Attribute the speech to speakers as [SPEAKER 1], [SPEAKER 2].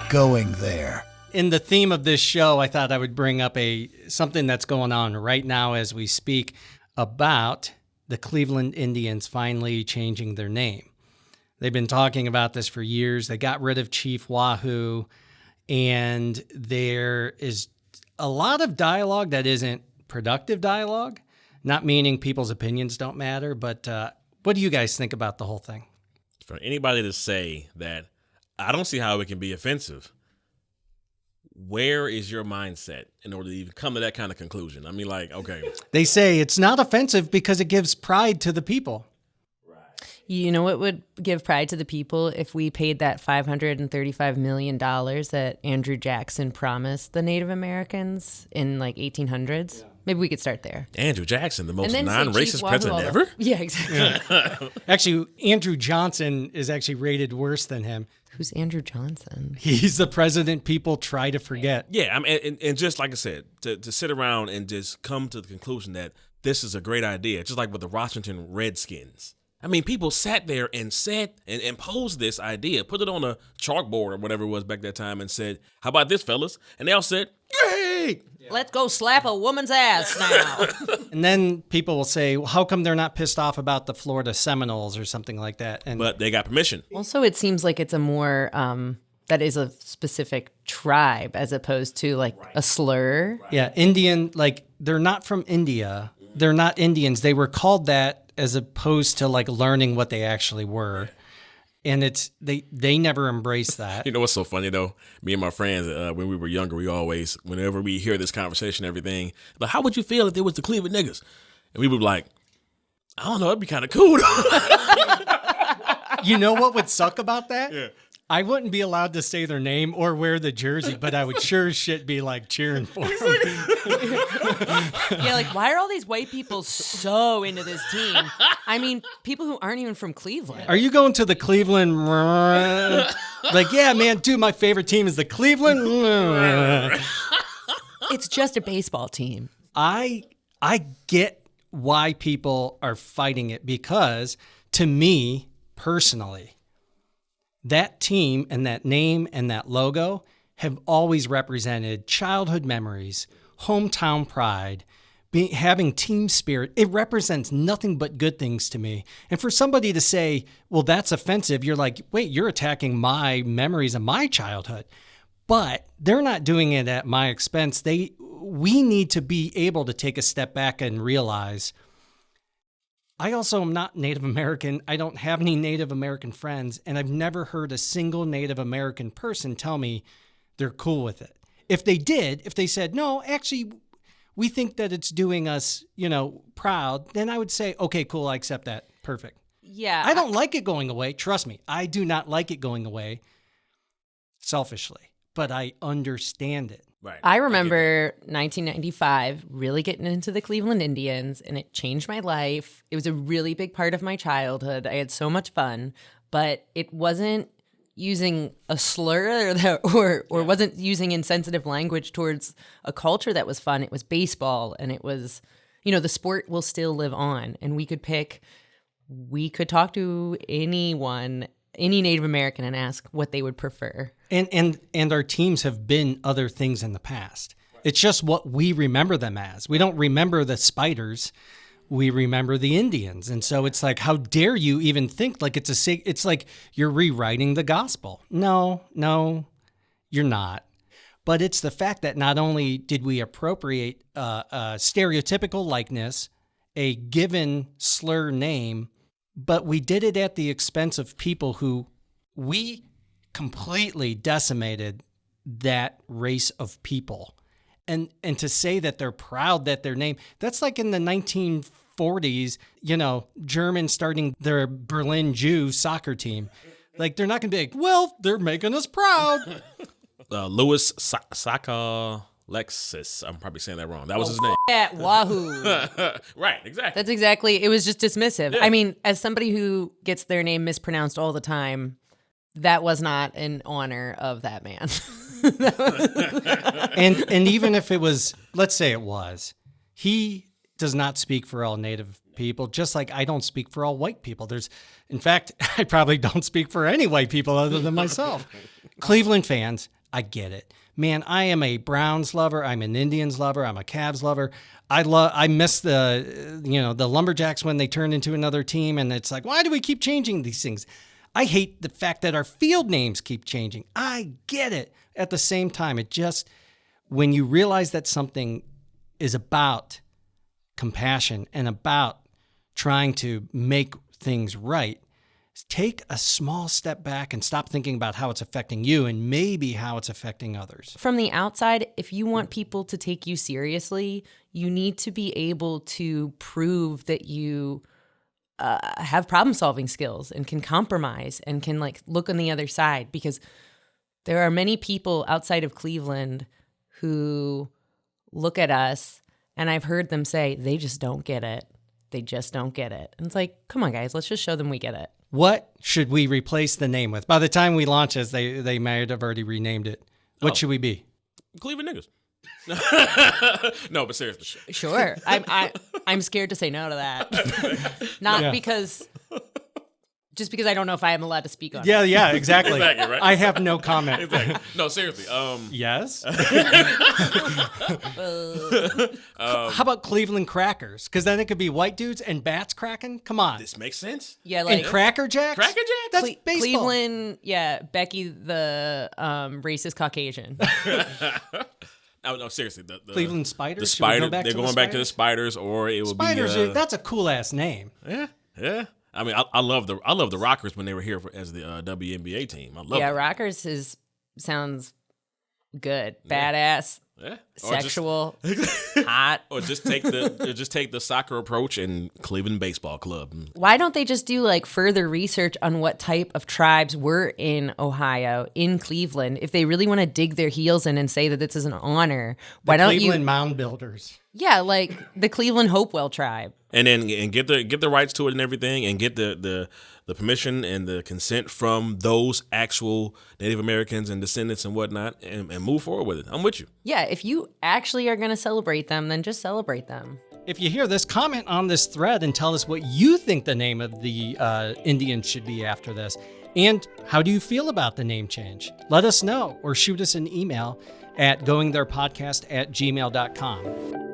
[SPEAKER 1] going there.
[SPEAKER 2] In the theme of this show, I thought I would bring up something that's going on right now as we speak about the Cleveland Indians finally changing their name. They've been talking about this for years. They got rid of Chief Wahoo, and there is a lot of dialogue that isn't productive dialogue, not meaning people's opinions don't matter, but what do you guys think about the whole thing?
[SPEAKER 3] For anybody to say that, I don't see how it can be offensive. Where is your mindset in order to even come to that kind of conclusion? I mean, like, okay.
[SPEAKER 2] They say it's not offensive because it gives pride to the people.
[SPEAKER 4] You know what would give pride to the people if we paid that $535 million that Andrew Jackson promised the Native Americans in like 1800s? Yeah. Maybe we could start there.
[SPEAKER 3] Andrew Jackson, the most non-racist president ever?
[SPEAKER 4] Yeah, exactly.
[SPEAKER 2] Yeah. Actually, Andrew Johnson is actually rated worse than him.
[SPEAKER 4] Who's Andrew Johnson?
[SPEAKER 2] He's the president people try to forget.
[SPEAKER 3] Yeah, I mean, and just like I said, to sit around and just come to the conclusion that this is a great idea, just like with the Washington Redskins. I mean, people sat there and said and posed this idea, put it on a chalkboard or whatever it was back that time and said, how about this, fellas? And they all said, great.
[SPEAKER 4] Yeah. Let's go slap a woman's ass now.
[SPEAKER 2] And then people will say, well, how come they're not pissed off about the Florida Seminoles or something like that?
[SPEAKER 3] But they got permission.
[SPEAKER 4] Also, it seems like it's a more, that is a specific tribe as opposed to like a slur.
[SPEAKER 2] Right. Yeah, Indian, like they're not from India. They're not Indians. They were called that as opposed to like learning what they actually were. And it's they never embraced that.
[SPEAKER 3] You know what's so funny though? Me and my friends, when we were younger, we always, whenever we hear this conversation and everything, like, how would you feel if there was the Cleveland niggas? And we would be like, I don't know, it'd be kind of cool.
[SPEAKER 2] You know what would suck about that?
[SPEAKER 3] Yeah.
[SPEAKER 2] I wouldn't be allowed to say their name or wear the jersey, but I would sure as shit be like cheering for them.
[SPEAKER 4] Yeah, like why are all these white people so into this team? I mean, people who aren't even from Cleveland.
[SPEAKER 2] Are you going to the Cleveland? Like, yeah, man, dude, my favorite team is the Cleveland.
[SPEAKER 4] It's just a baseball team.
[SPEAKER 2] I get why people are fighting it because to me personally, that team and that name and that logo have always represented childhood memories, hometown pride, having team spirit. It represents nothing but good things to me. And for somebody to say, well, that's offensive, you're like, wait, you're attacking my memories of my childhood. But they're not doing it at my expense. We need to be able to take a step back and realize I also am not Native American. I don't have any Native American friends, and I've never heard a single Native American person tell me they're cool with it. If they did, if they said, no, actually, we think that it's doing us, proud, then I would say, okay, cool, I accept that. Perfect.
[SPEAKER 4] Yeah.
[SPEAKER 2] I don't like it going away. Trust me, I do not like it going away selfishly, but I understand it.
[SPEAKER 3] Right.
[SPEAKER 4] I remember 1995 really getting into the Cleveland Indians, and it changed my life. It was a really big part of my childhood. I had so much fun, but it wasn't using a slur or wasn't using insensitive language towards a culture that was fun. It was baseball, and it was, the sport will still live on, and we could talk to anyone, any Native American, and ask what they would prefer.
[SPEAKER 2] And our teams have been other things in the past. It's just what we remember them as. We don't remember the Spiders. We remember the Indians. And so it's like, how dare you even think like it's like you're rewriting the gospel. No, you're not. But it's the fact that not only did we appropriate a stereotypical likeness, a given slur name, but we did it at the expense of people who we completely decimated that race of people. And to say that they're proud that their name, that's like in the 1940s, Germans starting their Berlin Jew soccer team. Like, they're not going to be like, well, they're making us proud.
[SPEAKER 3] Louis Saka Lexus. I'm probably saying that wrong. That was his name.
[SPEAKER 4] At Wahoo.
[SPEAKER 3] Right, exactly.
[SPEAKER 4] That's exactly, it was just dismissive. Yeah. I mean, as somebody who gets their name mispronounced all the time, that was not in honor of that man.
[SPEAKER 2] and even if it was, let's say it was, he does not speak for all Native people, just like I don't speak for all white people. In fact, I probably don't speak for any white people other than myself. Cleveland fans, I get it. Man, I am a Browns lover. I'm an Indians lover. I'm a Cavs lover. I miss the Lumberjacks when they turned into another team, and it's like, why do we keep changing these things? I hate the fact that our field names keep changing. I get it. At the same time, it just, when you realize that something is about compassion and about trying to make things right, take a small step back and stop thinking about how it's affecting you and maybe how it's affecting others.
[SPEAKER 4] From the outside, if you want people to take you seriously, you need to be able to prove that you have problem-solving skills and can compromise and can like look on the other side, because there are many people outside of Cleveland who look at us, and I've heard them say, they just don't get it. They just don't get it. And it's like, come on, guys, let's just show them we get it.
[SPEAKER 2] What should we replace the name with? By the time we launch this, they might have already renamed it. What should we be?
[SPEAKER 3] Cleveland niggas. No, but seriously.
[SPEAKER 4] Sure. I'm scared to say no to that. Not because... Just because I don't know if I am allowed to speak on it.
[SPEAKER 2] Yeah, exactly.
[SPEAKER 3] Exactly, right?
[SPEAKER 2] I have no comment.
[SPEAKER 3] Exactly. No, seriously.
[SPEAKER 2] Yes? How about Cleveland Crackers? Because then it could be white dudes and bats cracking. Come on.
[SPEAKER 3] This makes sense.
[SPEAKER 4] Yeah, like
[SPEAKER 2] and Cracker Jacks?
[SPEAKER 3] Cracker Jacks?
[SPEAKER 2] That's baseball.
[SPEAKER 4] Cleveland, yeah, Becky the racist Caucasian.
[SPEAKER 3] Oh, no, seriously. The
[SPEAKER 2] Cleveland Spiders?
[SPEAKER 3] The
[SPEAKER 2] Should we
[SPEAKER 3] spider.
[SPEAKER 2] go back
[SPEAKER 3] They're
[SPEAKER 2] to the
[SPEAKER 3] going back to the
[SPEAKER 2] Spiders?
[SPEAKER 3] Spiders, or it will
[SPEAKER 2] Spiders,
[SPEAKER 3] be.
[SPEAKER 2] that's a cool ass name.
[SPEAKER 3] Yeah. I mean, I love the Rockers when they were here as the WNBA team. I love.
[SPEAKER 4] Yeah,
[SPEAKER 3] them.
[SPEAKER 4] Rockers sounds good, badass,
[SPEAKER 3] Yeah.
[SPEAKER 4] sexual, hot.
[SPEAKER 3] Or just take the soccer approach and Cleveland Baseball Club.
[SPEAKER 4] Why don't they just do like further research on what type of tribes were in Ohio, in Cleveland? If they really want to dig their heels in and say that this is an honor, why don't
[SPEAKER 2] Cleveland
[SPEAKER 4] you?
[SPEAKER 2] Mound Builders.
[SPEAKER 4] Yeah, like the Cleveland Hopewell tribe.
[SPEAKER 3] And then get the rights to it and everything, and get the permission and the consent from those actual Native Americans and descendants and whatnot, and move forward with it. I'm with you.
[SPEAKER 4] Yeah, if you actually are going to celebrate them, then just celebrate them.
[SPEAKER 2] If you hear this, comment on this thread and tell us what you think the name of the Indians should be after this. And how do you feel about the name change? Let us know, or shoot us an email at goingtherepodcast@gmail.com.